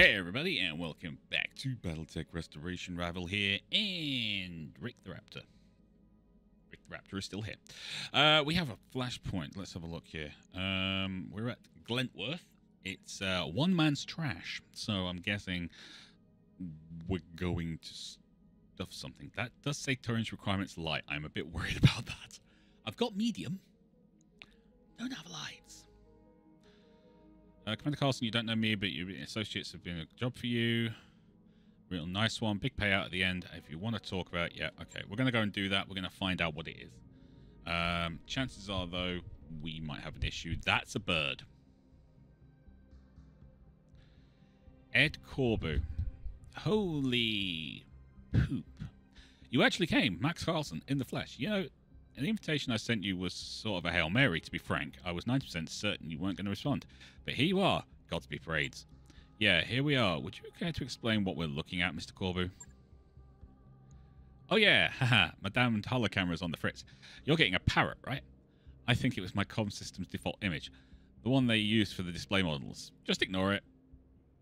Hey everybody, and welcome back to BattleTech Restoration Rival here, and Rick the Raptor. Rick the Raptor is still here. We have a flashpoint. Let's have a look here. We're at Glentworth. It's one man's trash, so I'm guessing we're going to stuff something. That does say turns requirements light. I'm a bit worried about that. I've got medium. Don't have lights. Commander Carlson, you don't know me, but your associates have been a job for you. Real nice one. Big payout at the end. If you want to talk about it, yeah, okay. We're going to go and do that. We're going to find out what it is. Chances are, though, we might have an issue. That's a bird. Ed Corbu. Holy poop. You actually came, Max Carlson, in the flesh. You know, the invitation I sent you was sort of a Hail Mary, to be frank. I was 90% certain you weren't going to respond. But here you are. Godspeed parades. Yeah, here we are. Would you care to explain what we're looking at, Mr. Corbu? Oh yeah, haha, my damned holocamera's on the fritz. You're getting a parrot, right? I think it was my comm system's default image. The one they used for the display models. Just ignore it.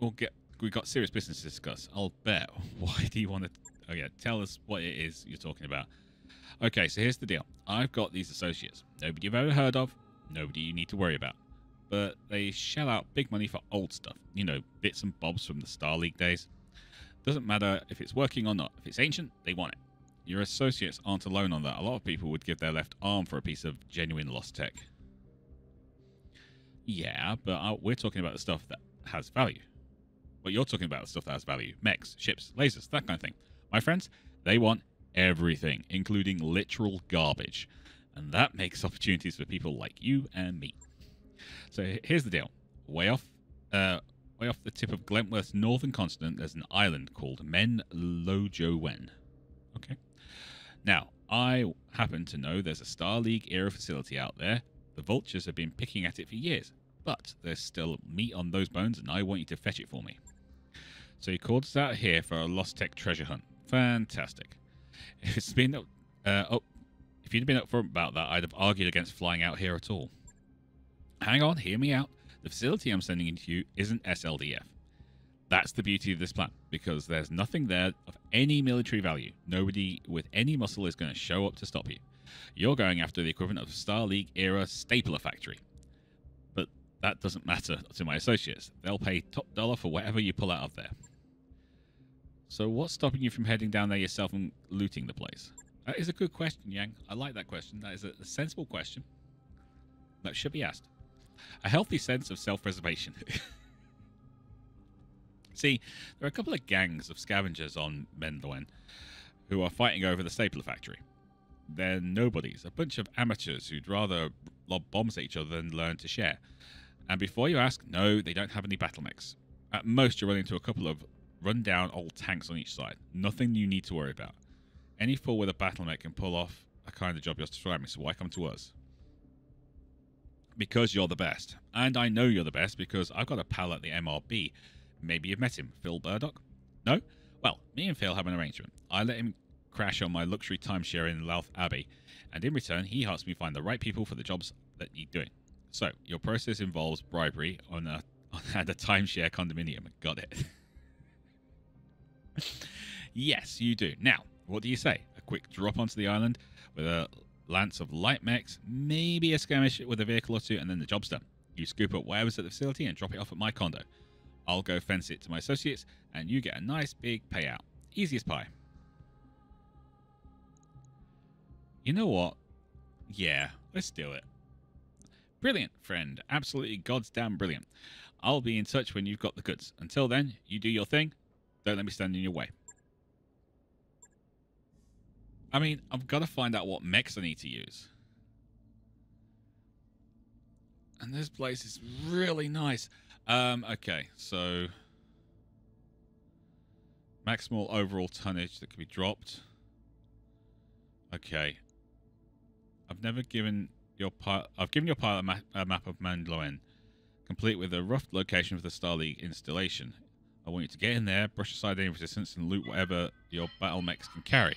We've got serious business to discuss. I'll bet. Why do you want to... Oh yeah, tell us what it is you're talking about. Okay, so here's the deal. I've got these associates. Nobody you've ever heard of. Nobody you need to worry about. But they shell out big money for old stuff. You know, bits and bobs from the Star League days. Doesn't matter if it's working or not. If it's ancient, they want it. Your associates aren't alone on that. A lot of people would give their left arm for a piece of genuine lost tech. Yeah, but we're talking about the stuff that has value. But you're talking about the stuff that has value. Mechs, ships, lasers, that kind of thing. My friends, they want everything, including literal garbage. And that makes opportunities for people like you and me. So here's the deal. Way off the tip of Glentworth's northern continent, there's an island called Men Lojowen. Okay. Now, I happen to know there's a Star League era facility out there. The vultures have been picking at it for years. But there's still meat on those bones, and I want you to fetch it for me. So you called us out here for a lost tech treasure hunt. Fantastic. If you'd been upfront about that, I'd have argued against flying out here at all. Hang on, hear me out. The facility I'm sending into you isn't SLDF. That's the beauty of this plan, because there's nothing there of any military value. Nobody with any muscle is going to show up to stop you. You're going after the equivalent of a Star League era stapler factory. But that doesn't matter to my associates. They'll pay top dollar for whatever you pull out of there. So what's stopping you from heading down there yourself and looting the place? That is a good question, Yang. I like that question. That is a sensible question that should be asked. A healthy sense of self-preservation. See, there are a couple of gangs of scavengers on Menloen who are fighting over the stapler factory. They're nobodies, a bunch of amateurs who'd rather lob bombs at each other than learn to share. And before you ask, no, they don't have any BattleMechs. At most, you're running into a couple of run-down old tanks on each side. Nothing you need to worry about. Any fool with a BattleMech can pull off a kind of job you're describing, so why come to us? Because you're the best. And I know you're the best because I've got a pal at the MRB. Maybe you've met him, Phil Burdock? No? Well, me and Phil have an arrangement. I let him crash on my luxury timeshare in Louth Abbey, and in return, he helps me find the right people for the jobs that you're doing. So, your process involves bribery on a timeshare condominium. Got it. Yes, you do. Now, what do you say? A quick drop onto the island with a lance of light mechs, maybe a skirmish with a vehicle or two, and then the job's done. You scoop up whatever's at the facility and drop it off at my condo. I'll go fence it to my associates, and you get a nice big payout. Easy as pie. You know what? Yeah, let's do it. Brilliant, friend. Absolutely goddamn brilliant. I'll be in touch when you've got the goods. Until then, you do your thing. Don't let me stand in your way. I mean, I've got to find out what mechs I need to use. And this place is really nice. Okay, so... maximal overall tonnage that can be dropped. Okay. I've given your pilot a map of Menloen, complete with a rough location for the Star League installation. I want you to get in there, brush aside any resistance, and loot whatever your BattleMechs can carry.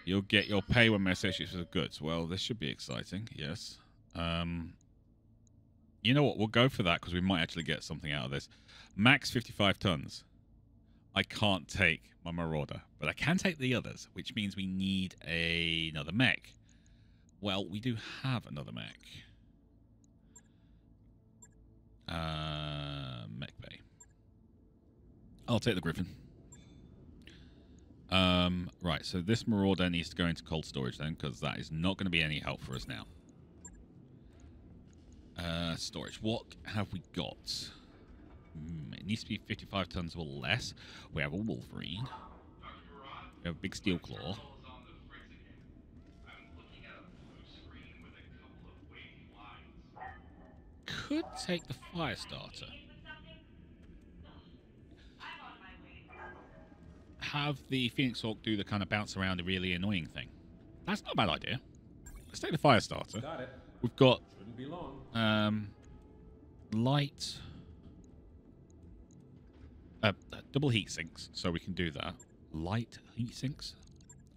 You'll get your pay when my associates with the goods. Well, this should be exciting, yes. You know what? We'll go for that because we might actually get something out of this. Max 55 tons. I can't take my Marauder, but I can take the others, which means we need another mech. Well, we do have another mech. Mech Bay. I'll take the Griffin. Right, so this Marauder needs to go into cold storage then, because that is not going to be any help for us now. Storage. What have we got? It needs to be 55 tons or less. We have a Wolverine. We have a big Steel Claw. Could take the Firestarter. Have the Phoenix Hawk do the kind of bounce around a really annoying thing. That's not a bad idea. Let's take the Firestarter. Got it. We've got Shouldn't be long. light double heat sinks, so we can do that. Light heat sinks?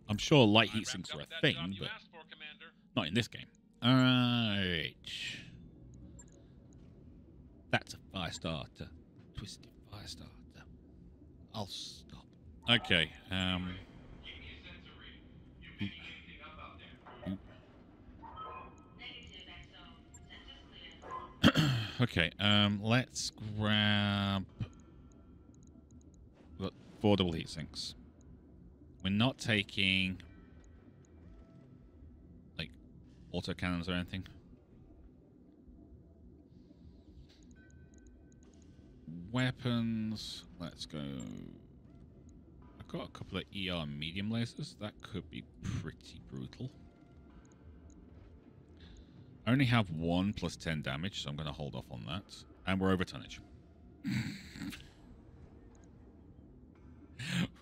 I'm sure light heat sinks are a thing, but not in this game. Alright. That's a Firestarter. Twisted Firestarter. I'll stop. Okay. Okay, let's grab 4 double heat sinks. We're not taking like auto cannons or anything. Weapons, let's go. I've got a couple of ER medium lasers. That could be pretty brutal. I only have 1 plus 10 damage, so I'm going to hold off on that. And we're over tonnage.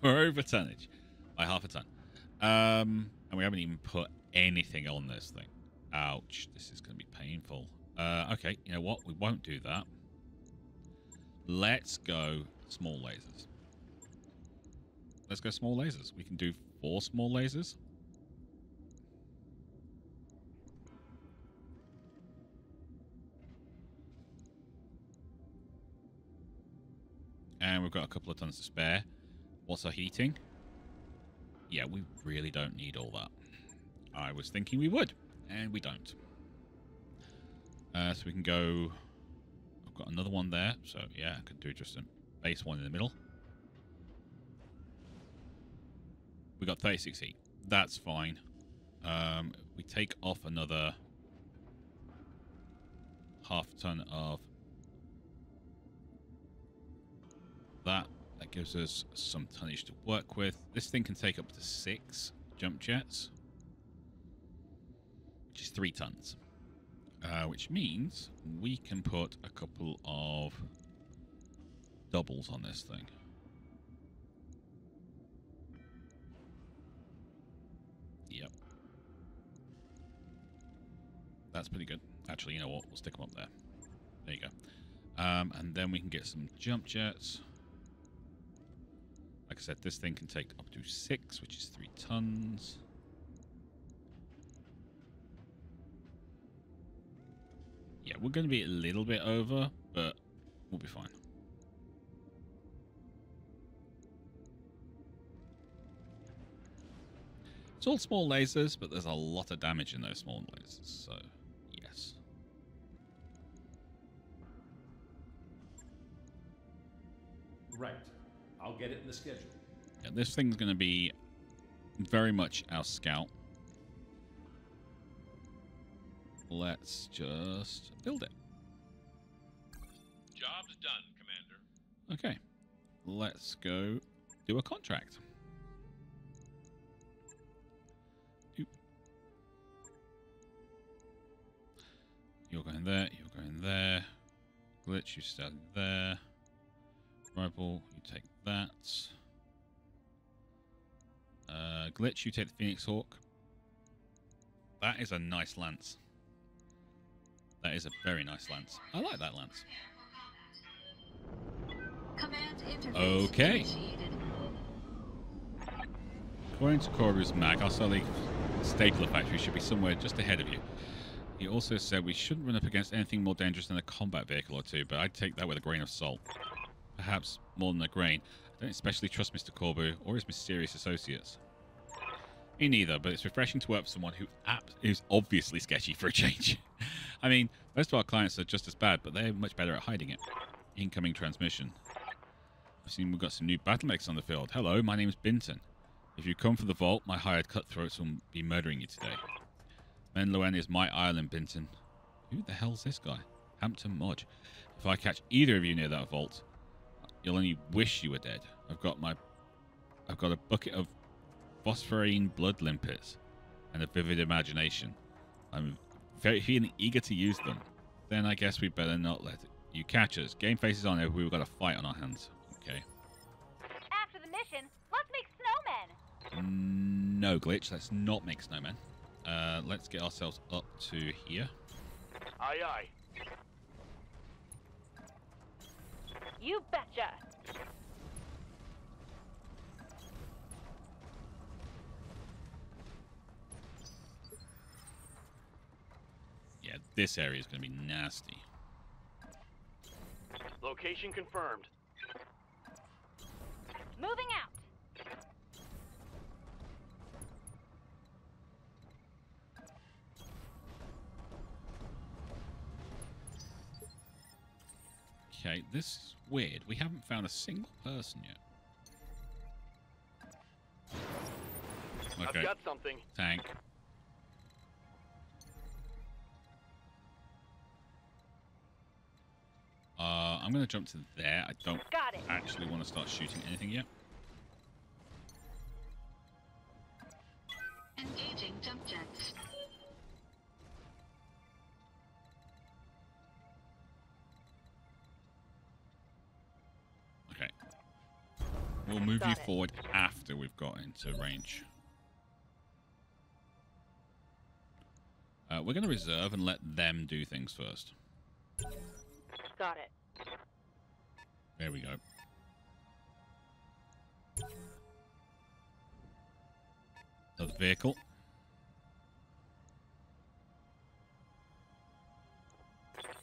We're over tonnage by half a ton. And we haven't even put anything on this thing. Ouch. This is going to be painful. Okay, you know what? We won't do that. Let's go small lasers. Let's go small lasers. We can do 4 small lasers. And we've got a couple of tons to spare. What's our heating? Yeah, we really don't need all that. I was thinking we would, and we don't. So we can go... I've got another one there, so yeah, I could do just a base one in the middle. We got 36 heat. That's fine. We take off another half ton of that. That gives us some tonnage to work with. This thing can take up to 6 jump jets, which is 3 tons. Which means we can put a couple of doubles on this thing. Yep. That's pretty good. Actually, you know what? We'll stick them up there. There you go. And then we can get some jump jets. Like I said, this thing can take up to 6, which is 3 tons. Yeah, we're going to be a little bit over, but we'll be fine. It's all small lasers, but there's a lot of damage in those small lasers, so yes. Right. I'll get it in the schedule. Yeah, this thing's going to be very much our scout. Let's just build it. Job's done, Commander. Okay. Let's go do a contract. Doop. You're going there, you're going there. Glitch, you stand there. Rival, you take that. Glitch, you take the Phoenix Hawk. That is a nice lance. That is a very nice lance. I like that lance. Okay. According to Corvus Mag, our Sully Stapler factory should be somewhere just ahead of you. He also said we shouldn't run up against anything more dangerous than a combat vehicle or two, but I'd take that with a grain of salt. Perhaps more than a grain. I don't especially trust Mr. Corbu or his mysterious associates. Me neither, but it's refreshing to work with someone who is obviously sketchy for a change. I mean, most of our clients are just as bad, but they're much better at hiding it. Incoming transmission. I've seen we've got some new BattleMechs on the field. Hello, my name's Binton. If you come for the vault, my hired cutthroats will be murdering you today. Menloen is my island, Binton. Who the hell's this guy? Hampton Mudge. If I catch either of you near that vault, you'll only wish you were dead. I've got a bucket of phosphorine blood limpets and a vivid imagination. I'm very feeling eager to use them. Then I guess we better not let you catch us. Game faces on over. We've got a fight on our hands. Okay. After the mission, let's make snowmen. No, Glitch. Let's not make snowmen. Let's get ourselves up to here. Aye, aye. You betcha. Yeah, this area is going to be nasty. Location confirmed. Moving out. Okay, this is weird. We haven't found a single person yet. Okay. I've got something. Tank. I'm going to jump to there. I don't Got it. actually want to start shooting anything yet. Engaging jump jets. Okay. We'll move you Got it. forward after we've got into range. We're going to reserve and let them do things first. Got it. There we go. Another vehicle.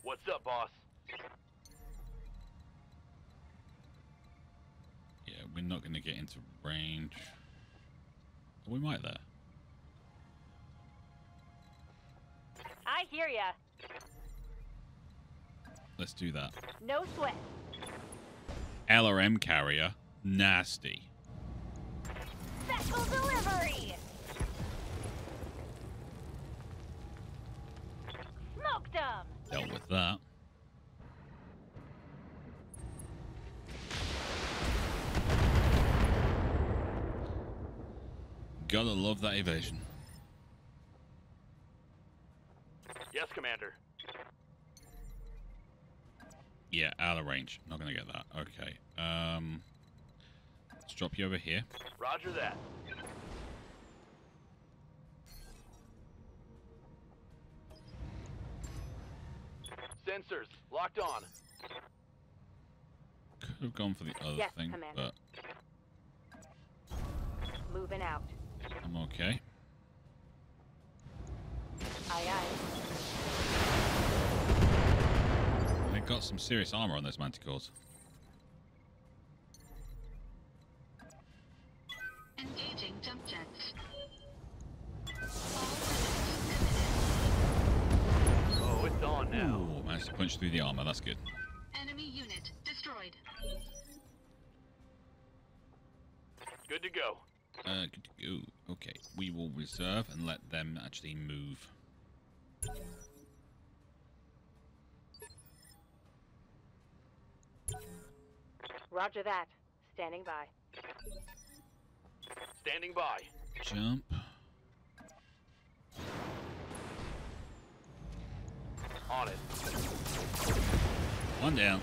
What's up, boss? Yeah, we're not going to get into range. Oh, we might there. I hear ya. Let's do that. No sweat. LRM carrier. Nasty. Special delivery. Smoked 'em. Dealt with that. Gotta love that evasion. Yes, Commander. Yeah, out of range. Not gonna get that. Okay. Let's drop you over here. Roger that. Sensors locked on. Could have gone for the other Yes, thing, Commander. but Moving out. I'm okay. Aye, aye. They got some serious armor on those manticores. Engaging jump jets. Oh, it's on now. Ooh, managed to punch through the armor. That's good. Enemy unit destroyed. Good to go. Good to go. Okay, we will reserve and let them actually move. Roger that. Standing by. Standing by. Jump. On it. One down.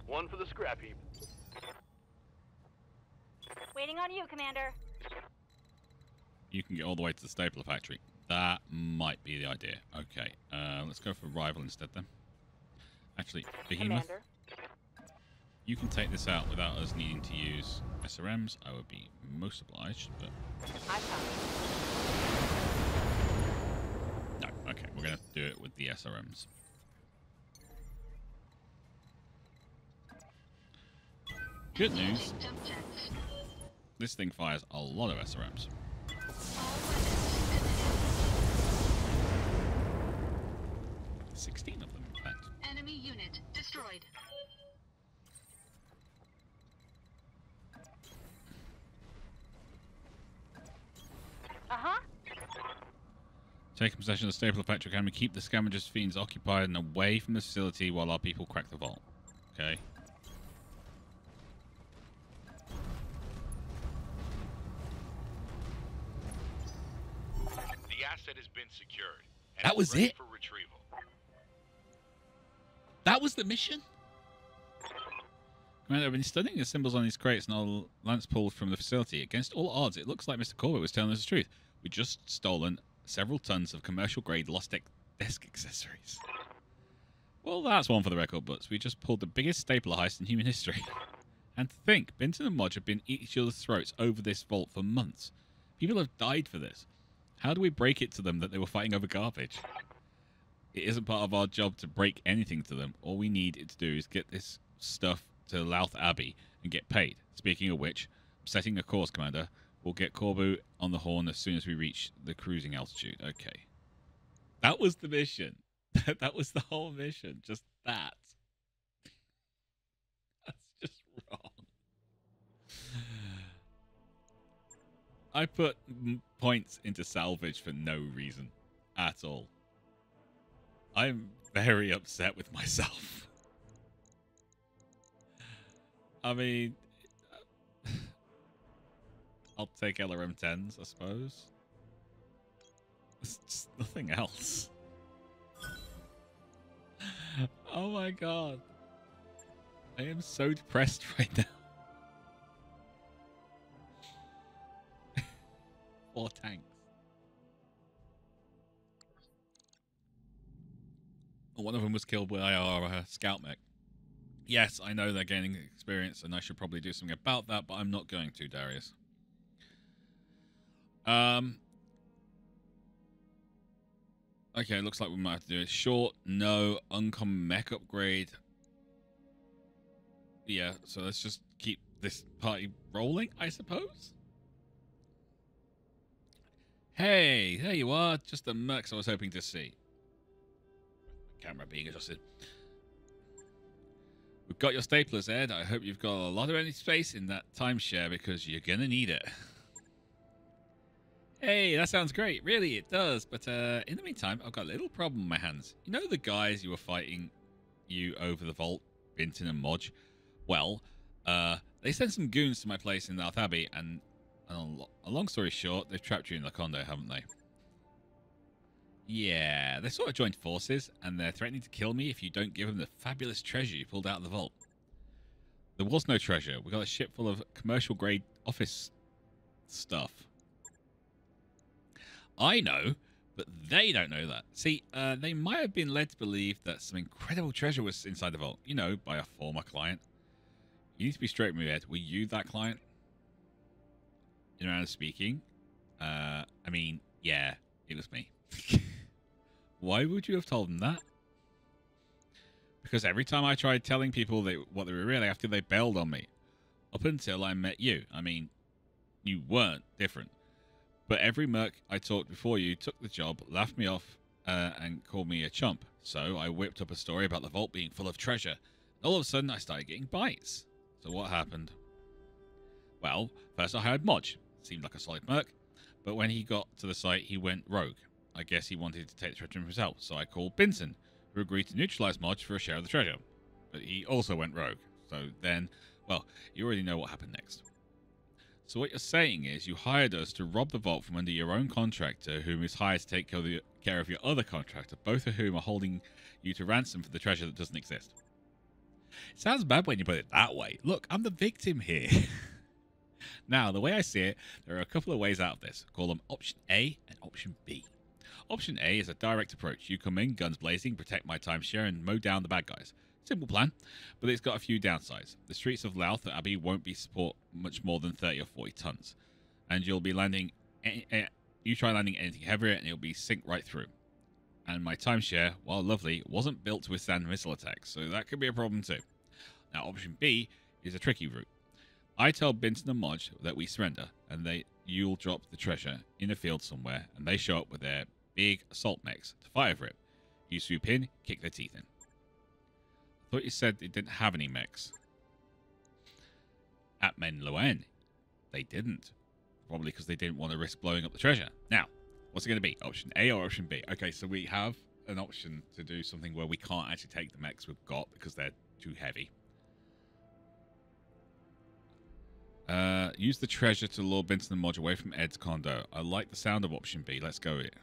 One for the scrap heap. Waiting on you, Commander. You can get all the way to the stapler factory. That might be the idea. Okay, let's go for rival instead then. Actually, Behemoth, Commander. you can take this out without us needing to use SRMs. I would be most obliged, but I come. Okay, we're going to do it with the SRMs. Good news. Engaging jump jets. This thing fires a lot of SRMs. All weapons committed. 16 of them, in fact. Enemy unit destroyed. Uh-huh. Taking possession of the staple factory academy, keep the scavengers' fiends occupied and away from the facility while our people crack the vault. Okay. The asset has been secured. And That is was ready it? for retrieval. That was the mission? Commander, I've been studying the symbols on these crates and our lance pulled from the facility. Against all odds, it looks like Mr. Corbett was telling us the truth. We've just stolen several tons of commercial-grade lost desk accessories. Well, that's one for the record books. We just pulled the biggest stapler heist in human history. And to think, Binton and Modge have been at each other's throats over this vault for months. People have died for this. How do we break it to them that they were fighting over garbage? It isn't part of our job to break anything to them. All we need it to do is get this stuff to Louth Abbey and get paid. Speaking of which, I'm setting a course, Commander. We'll get Corbu on the horn as soon as we reach the cruising altitude. Okay. That was the mission. That was the whole mission. Just that. That's just wrong. I put points into salvage for no reason at all. I'm very upset with myself. I mean, I'll take LRM 10s, I suppose. There's just nothing else. Oh my god. I am so depressed right now. 4 tanks. One of them was killed by our scout mech. Yes, I know they're gaining experience, and I should probably do something about that, but I'm not going to, Darius. Okay, looks like we might have to do it. Short, no, uncommon mech upgrade. Yeah, so let's just keep this party rolling, I suppose. Hey, there you are. Just the Mechs I was hoping to see. Camera being adjusted. We've got your staplers, Ed. I hope you've got a lot of empty space in that timeshare because you're going to need it. Hey, that sounds great. Really, it does. But in the meantime, I've got a little problem on my hands. You know the guys you were fighting you over the vault, Binton and Modge? Well, they sent some goons to my place in Louth Abbey, and a long story short, they've trapped you in the condo, haven't they? Yeah, they sort of joined forces, and they're threatening to kill me if you don't give them the fabulous treasure you pulled out of the vault. There was no treasure. We got a ship full of commercial-grade office stuff. I know, but they don't know that. See, they might have been led to believe that some incredible treasure was inside the vault, you know, by a former client. You need to be straight with me, Ed. Were you that client? In a manner of speaking. I mean, yeah, it was me. Why would you have told them that? Because every time I tried telling people what they were really after, they bailed on me. Up until I met you. I mean, you weren't different. But every merc I talked before you took the job, laughed me off, and called me a chump. So I whipped up a story about the vault being full of treasure. All of a sudden, I started getting bites. So what happened? Well, first I hired Modge. Seemed like a solid merc. But when he got to the site, he went rogue. I guess he wanted to take the treasure himself. So I called Binton, who agreed to neutralize Modge for a share of the treasure. But he also went rogue. So then, well, you already know what happened next. So what you're saying is you hired us to rob the vault from under your own contractor, whom is hired to take care of your other contractor, both of whom are holding you to ransom for the treasure that doesn't exist. It sounds bad when you put it that way. Look, I'm the victim here. Now, the way I see it, there are a couple of ways out of this. Call them Option A and Option B. Option A is a direct approach. You come in, guns blazing, protect my timeshare, and mow down the bad guys. Simple plan, but it's got a few downsides. The streets of Louth Abbey won't be support much more than 30 or 40 tons. And you'll be landing... You try landing anything heavier, and it'll be sink right through. And my timeshare, while lovely, wasn't built to withstand missile attacks, so that could be a problem too. Now, option B is a tricky route. I tell Binton and Modge that we surrender, and you'll drop the treasure in a field somewhere, and they show up with their big assault mechs to fight over it. You swoop in, kick their teeth in. I thought you said they didn't have any mechs. At Men Loen, they didn't. Probably because they didn't want to risk blowing up the treasure. Now, what's it going to be? Option A or option B? Okay, so we have an option to do something where we can't actually take the mechs we've got because they're too heavy. Use the treasure to lure Binton and Modge away from Ed's condo. I like the sound of option B. Let's go with it.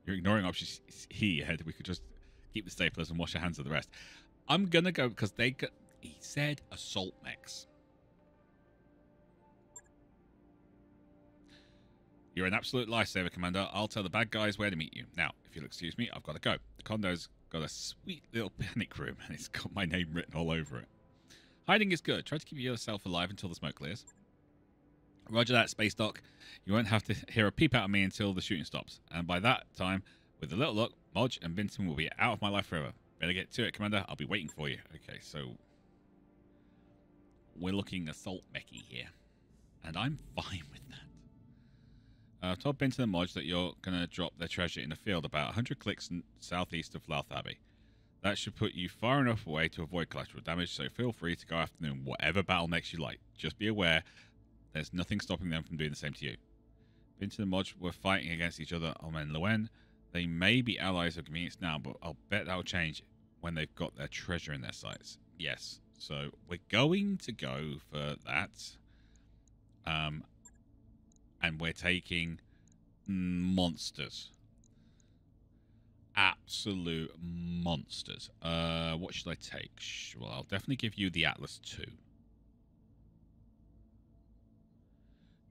You're ignoring option E, Ed. We could just keep the staplers and wash our hands of the rest. I'm going to go because he said assault mechs. You're an absolute lifesaver, Commander. I'll tell the bad guys where to meet you. Now, if you'll excuse me, I've got to go. The condo's got a sweet little panic room, and it's got my name written all over it. Hiding is good. Try to keep yourself alive until the smoke clears. Roger that, Space Doc. You won't have to hear a peep out of me until the shooting stops. And by that time, with a little luck, Modge and Binton will be out of my life forever. Better get to it, Commander. I'll be waiting for you. Okay, so we're looking assault mechy here. And I'm fine with that. I've told Binton and Modge that you're going to drop their treasure in a field about 100 clicks southeast of Louth Abbey. That should put you far enough away to avoid collateral damage, so feel free to go after them whatever BattleMechs you like. Just be aware, there's nothing stopping them from doing the same to you. Binton and Modge were fighting against each other on Men Loen. They may be allies of convenience now, but I'll bet that'll change when they've got their treasure in their sights. Yes, so we're going to go for that. And we're taking monsters. Absolute monsters. What should I take? Well, I'll definitely give you the Atlas 2.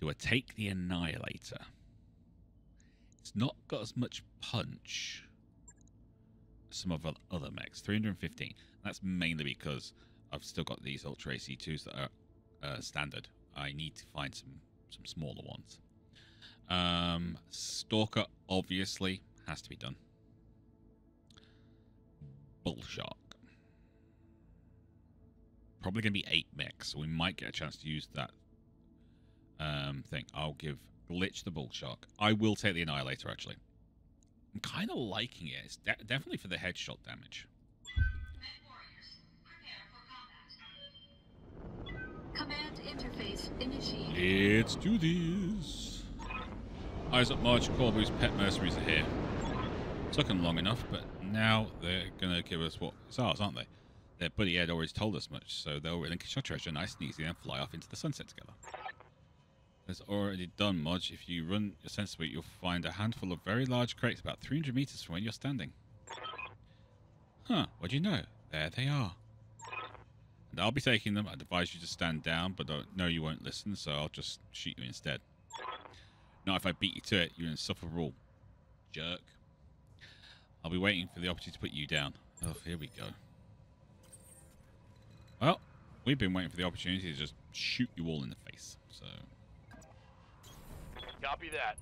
Do I take the Annihilator? It's not got as much punch as some of the other mechs. 315. That's mainly because I've still got these Ultra AC2s that are standard. I need to find some smaller ones. Stalker, obviously, has to be done. Bullshark. Probably going to be 8 mechs, so we might get a chance to use that thing. I'll give Glitch the Bullshark. I will take the Annihilator, actually. I'm kind of liking it. It's definitely for the headshot damage. MechWarriors, prepare for combat. Command interface initiated. Let's do this. Eyes up, March. Corbu's pet mercenaries are here. Took them long enough, but now they're going to give us what it's ours, aren't they? Their buddy Ed already told us much, so they'll relinquish our treasure nice and easy and fly off into the sunset together. As already done, Modge. If you run your sense suite, you'll find a handful of very large crates about 300 meters from where you're standing. Huh, what do you know? There they are. And I'll be taking them. I'd advise you to stand down, but I know you won't listen, so I'll just shoot you instead. Not if I beat you to it, you're insufferable. Jerk. I'll be waiting for the opportunity to put you down. Oh, here we go. Well, we've been waiting for the opportunity to just shoot you all in the face, so... Copy that.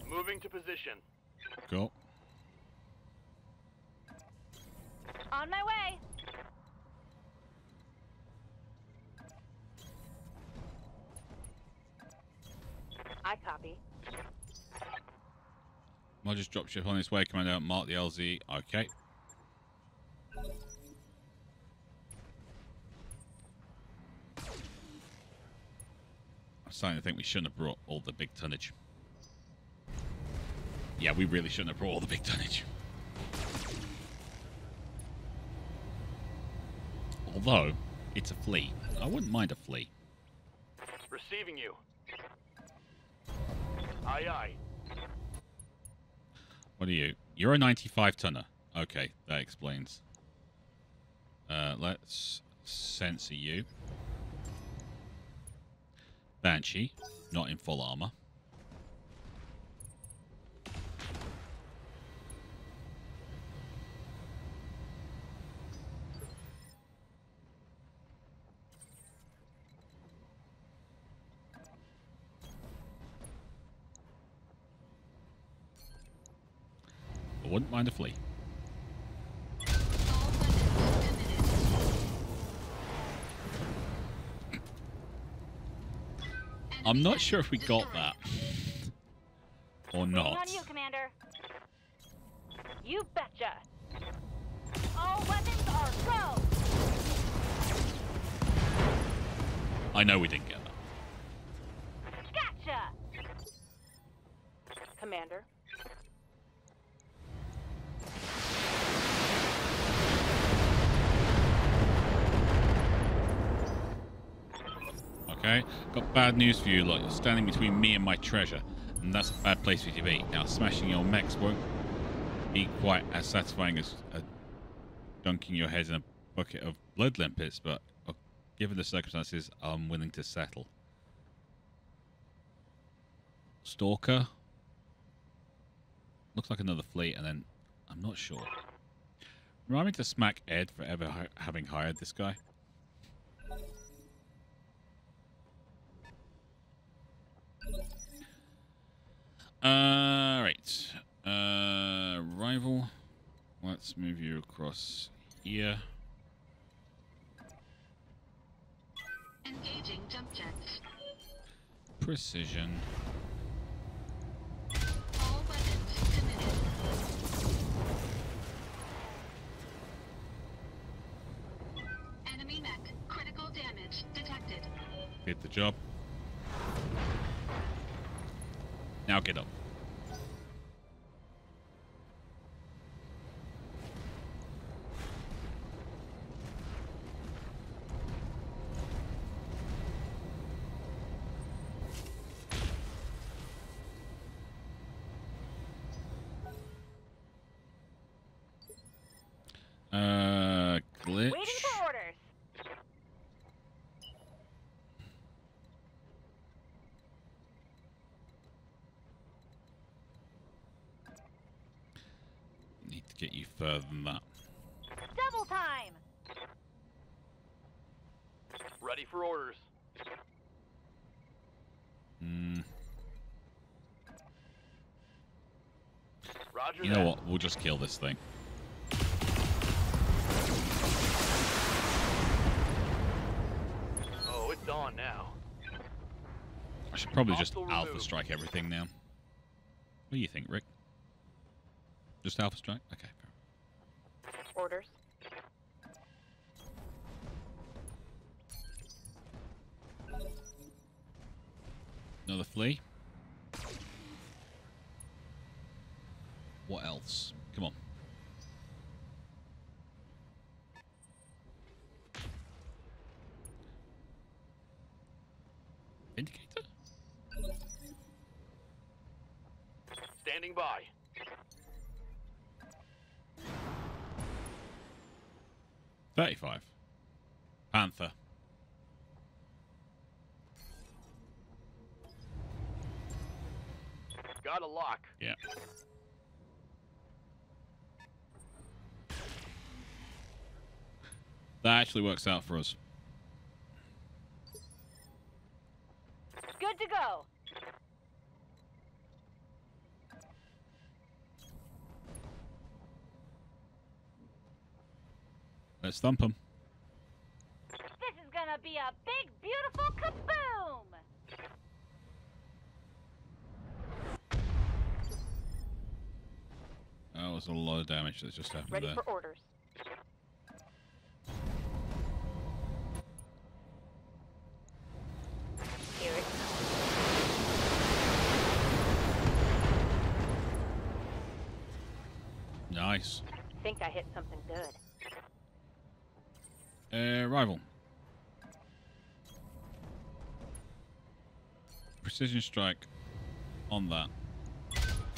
Moving to position. Go. On my way. I copy. I'll just drop ship on its way, Commander. Mark the LZ. Okay. I'm starting to think we shouldn't have brought all the big tonnage. Yeah, we really shouldn't have brought all the big tonnage. Although, it's a fleet. I wouldn't mind a fleet. Receiving you. Aye, aye. What are you? You're a 95 tonner. Okay, that explains. Let's censor you. Banshee, not in full armor. wouldn't mind a flea. All weapons committed. I'm not sure if we got that. Or Waiting not. on you, Commander. You betcha. All weapons are go. I know we didn't get that. Gotcha. Commander. Okay, got bad news for you. Look, you're standing between me and my treasure, and that's a bad place for you to be. Now, smashing your mechs won't be quite as satisfying as dunking your head in a bucket of blood limpets, but given the circumstances, I'm willing to settle. Stalker. Looks like another fleet, and then I'm not sure. Remind me to smack Ed for ever having hired this guy. Right. Rival. Let's move you across here. Engaging jump jets. Precision. All weapons committed. Enemy mech. Critical damage detected. Did the job. Now get up. Glitch. Waiting for orders. Need to get you further than that. Double time. Ready for orders. Roger You know what? We'll just kill this thing. Oh, it's on now. I should probably just Hostile alpha removed. strike everything now. What do you think, Rick? Just alpha strike? Okay, fair. Orders. Another flea. What else? Come on. Indicator? Standing by. $35. Panther. Got a lock. Yeah. That actually works out for us. Good to go. Let's thump them. This is gonna be a big, beautiful kaboom! That was a lot of damage that just happened Ready there. for orders. Here it comes. Nice. I think I hit something good. Rival. Precision strike on that.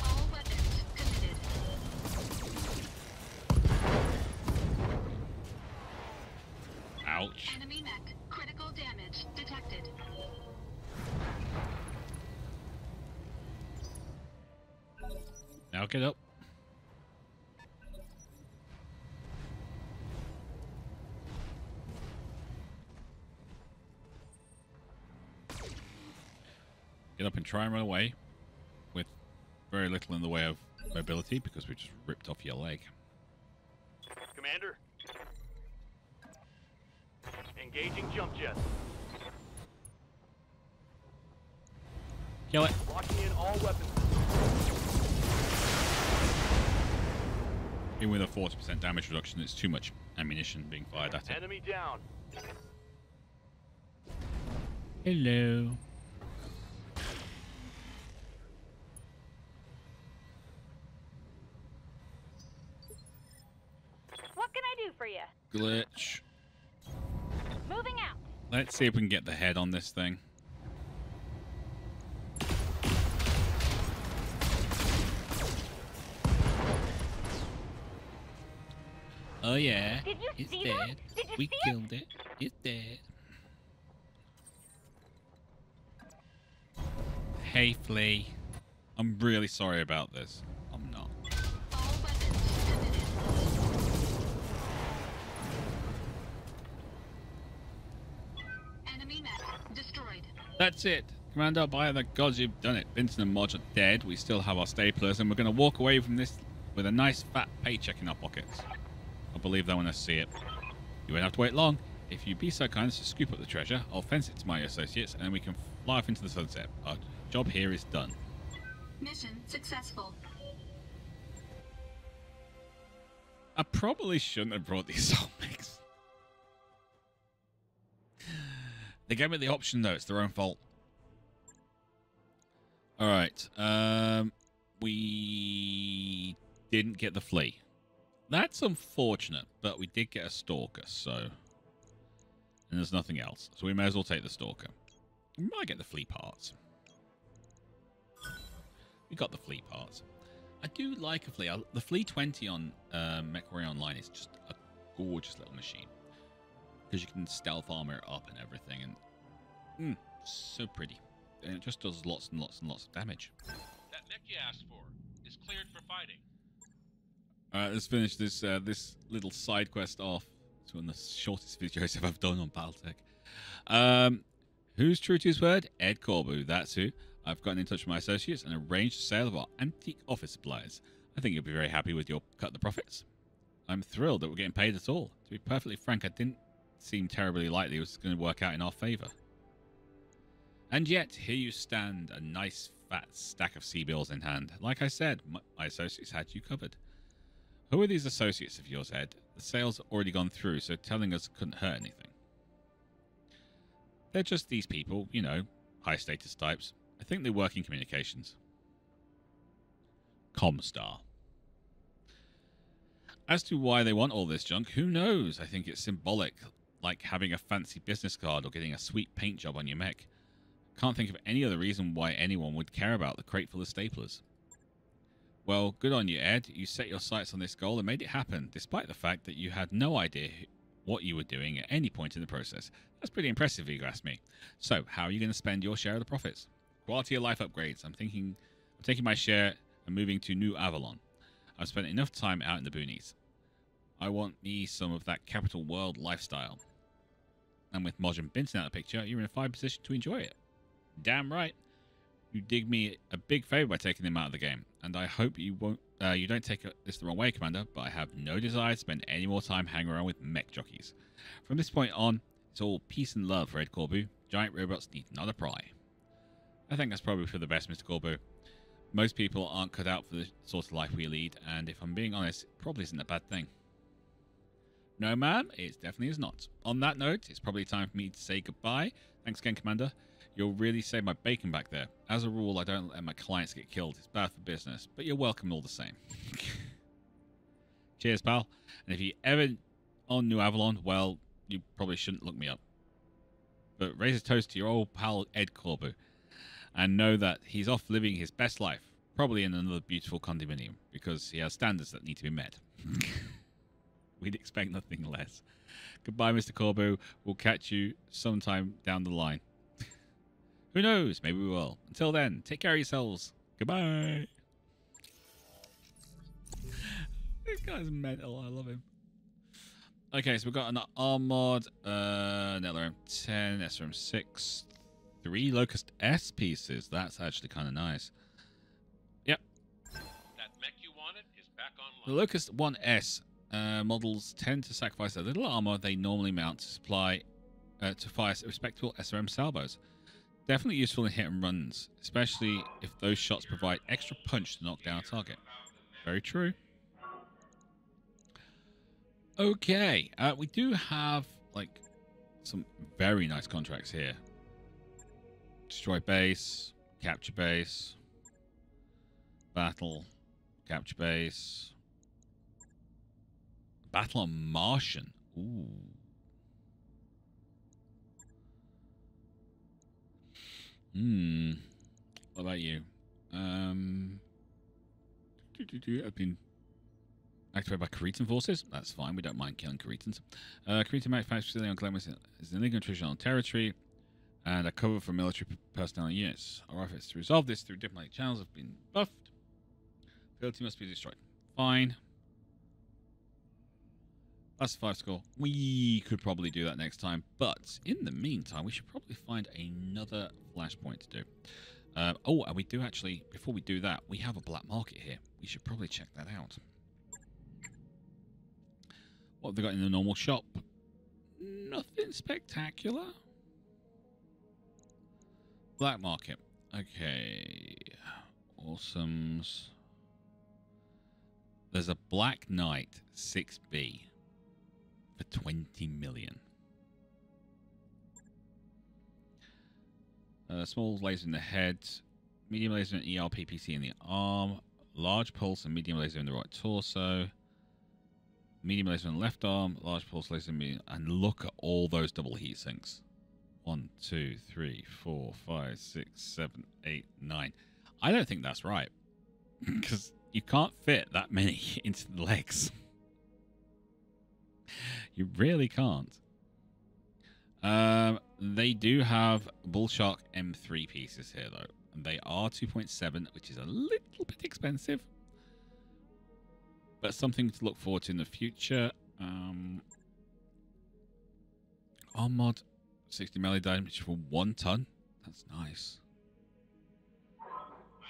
All weapons committed. Ouch. Enemy mech. Critical damage detected. Now get up. Get up and try and run away with very little in the way of mobility because we just ripped off your leg. Commander. Engaging jump jets. Kill it. Locking in all weapons. Even with a 40% damage reduction, it's too much ammunition being fired at it. Enemy down. Hello. What can I do for you? Glitch. Moving out. Let's see if we can get the head on this thing. Oh yeah, Did you it's see dead. that? Did you We see killed it. It's dead. Hey, Flea. I'm really sorry about this. I'm not. All weapons eliminated. Enemy mech destroyed. That's it. Commander, by the gods, you've done it. Vincent and Modge are dead. We still have our staplers, and we're going to walk away from this with a nice fat paycheck in our pockets. I believe that when I see it. You won't have to wait long. If you'd be so kind as to scoop up the treasure, I'll fence it to my associates, and then we can fly off into the sunset. Our job here is done. Mission successful. I probably shouldn't have brought these mechs. They gave me the option, though. It's their own fault. All right. We didn't get the flea. That's unfortunate, but we did get a stalker, so... And there's nothing else. So we may as well take the stalker. We might get the flea parts. We got the flea parts. I do like a flea. The flea 20 on MechWarrior Online is just a gorgeous little machine. Because you can stealth armor it up and everything. And so pretty. And it just does lots and lots and lots of damage. That mech you asked for is cleared for fighting. Alright, let's finish this this little side quest off. It's one of the shortest videos I've done on BattleTech. Who's true to his word? Ed Corbu, that's who. I've gotten in touch with my associates and arranged a sale of our antique office supplies. I think you'll be very happy with your cut of the profits. I'm thrilled that we're getting paid at all. To be perfectly frank, I didn't seem terribly likely it was going to work out in our favor. And yet, here you stand, a nice fat stack of C-bills in hand. Like I said, my associates had you covered. Who are these associates of yours, Ed? The sale's already gone through, so telling us couldn't hurt anything. They're just these people, you know, high-status types. I think they work in communications. Comstar. As to why they want all this junk, who knows? I think it's symbolic, like having a fancy business card or getting a sweet paint job on your mech. Can't think of any other reason why anyone would care about the crate full of staplers. Well, good on you, Ed. You set your sights on this goal and made it happen, despite the fact that you had no idea what you were doing at any point in the process. That's pretty impressive, if you ask me. So, how are you going to spend your share of the profits? Quality of life upgrades. I'm taking my share and moving to New Avalon. I've spent enough time out in the boonies. I want me some of that capital world lifestyle. And with Modge and Benson out of the picture, you're in a fine position to enjoy it. Damn right. You did me a big favor by taking them out of the game, and I hope you won't. You don't take this the wrong way, Commander, but I have no desire to spend any more time hanging around with mech jockeys. From this point on, it's all peace and love for Ed Corbu. Giant robots need another pry. I think that's probably for the best, Mr. Corbu. Most people aren't cut out for the sort of life we lead, and if I'm being honest, it probably isn't a bad thing. No, ma'am, it definitely is not. On that note, it's probably time for me to say goodbye. Thanks again, Commander. You'll really save my bacon back there. As a rule, I don't let my clients get killed. It's bad for business, but you're welcome all the same. Cheers, pal. And if you're ever on New Avalon, well, you probably shouldn't look me up. But raise a toast to your old pal Ed Corbu, and know that he's off living his best life, probably in another beautiful condominium, because he has standards that need to be met. We'd expect nothing less. Goodbye, Mr. Corbu. We'll catch you sometime down the line. Who knows? Maybe we will. Until then, take care of yourselves. Goodbye. This guy's mental. I love him. Okay, so we've got an armored Nether M10, SRM6, 3 Locust S pieces. That's actually kind of nice. Yep. That mech you back The online. Locust 1S models tend to sacrifice the little armor they normally mount to fire respectable SRM salvos. Definitely useful in hit and runs, especially if those shots provide extra punch to knock down a target. Very true. Okay, we do have like some very nice contracts here. Destroy base, capture base, battle, capture base, battle on Martian. Ooh. What about you? I've been activated by Cretan forces. That's fine. We don't mind killing Cretans. Cretan manufactures facility on Glenmus is an illegal intrusion on territory and a cover for military personnel and units. Our efforts to resolve this through diplomatic channels have been buffed. Facility must be destroyed. Fine. That's 5 score. We could probably do that next time, but in the meantime, we should probably find another flashpoint to do. Oh, and we do actually, before we do that, we have a black market here. We should probably check that out. What have they got in the normal shop? Nothing spectacular. Black market. Okay. Awesomes. There's a Black Knight 6B for 20 million. Small laser in the head, medium laser and ERPPC in the arm, large pulse and medium laser in the right torso, medium laser in the left arm, large pulse laser in the medium, and look at all those double heat sinks. 1, 2, 3, 4, 5, 6, 7, 8, 9. I don't think that's right because you can't fit that many into the legs. You really can't. They do have Bullshark M3 pieces here, though. And they are 2.7, which is a little bit expensive. But something to look forward to in the future. Armod, 60 melee damage for 1 ton. That's nice.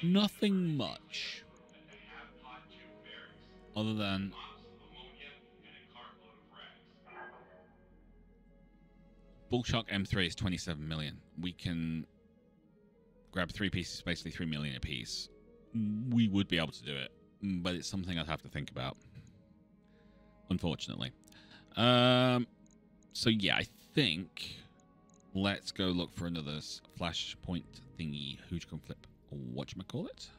Nothing much. Other than... Bullshark M3 is 27 million. We can grab 3 pieces, basically 3 million a piece. We would be able to do it, but it's something I'd have to think about, unfortunately. So yeah, I think let's go look for another flashpoint thingy, Hoojcon flip, or whatchamacallit.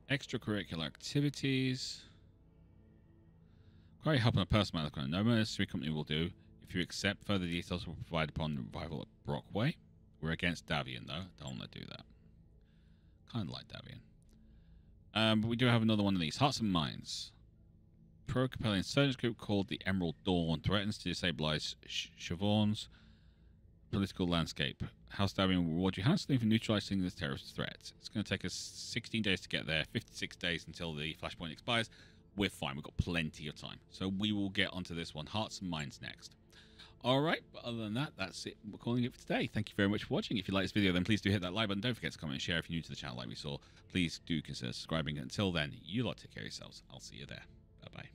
Extracurricular activities. Query help on a personal matter. No mercenary company will do. If you accept, further details will provide upon arrival at Brockway. We're against Davian, though. Don't want to do that. Kind of like Davian. But we do have another one of these. Hearts and Minds. Pro-Capellian insurgents group called the Emerald Dawn threatens to destabilize Siobhan's political landscape. House Davian will reward you handsomely for neutralizing this terrorist threat. It's going to take us 16 days to get there, 56 days until the flashpoint expires. We're fine. We've got plenty of time. So we will get onto this one. Hearts and Minds next. All right, but other than that, that's it. We're calling it for today. Thank you very much for watching. If you like this video, then please do hit that like button. Don't forget to comment and share if you're new to the channel like we saw. Please do consider subscribing. Until then, you lot take care of yourselves. I'll see you there. Bye-bye.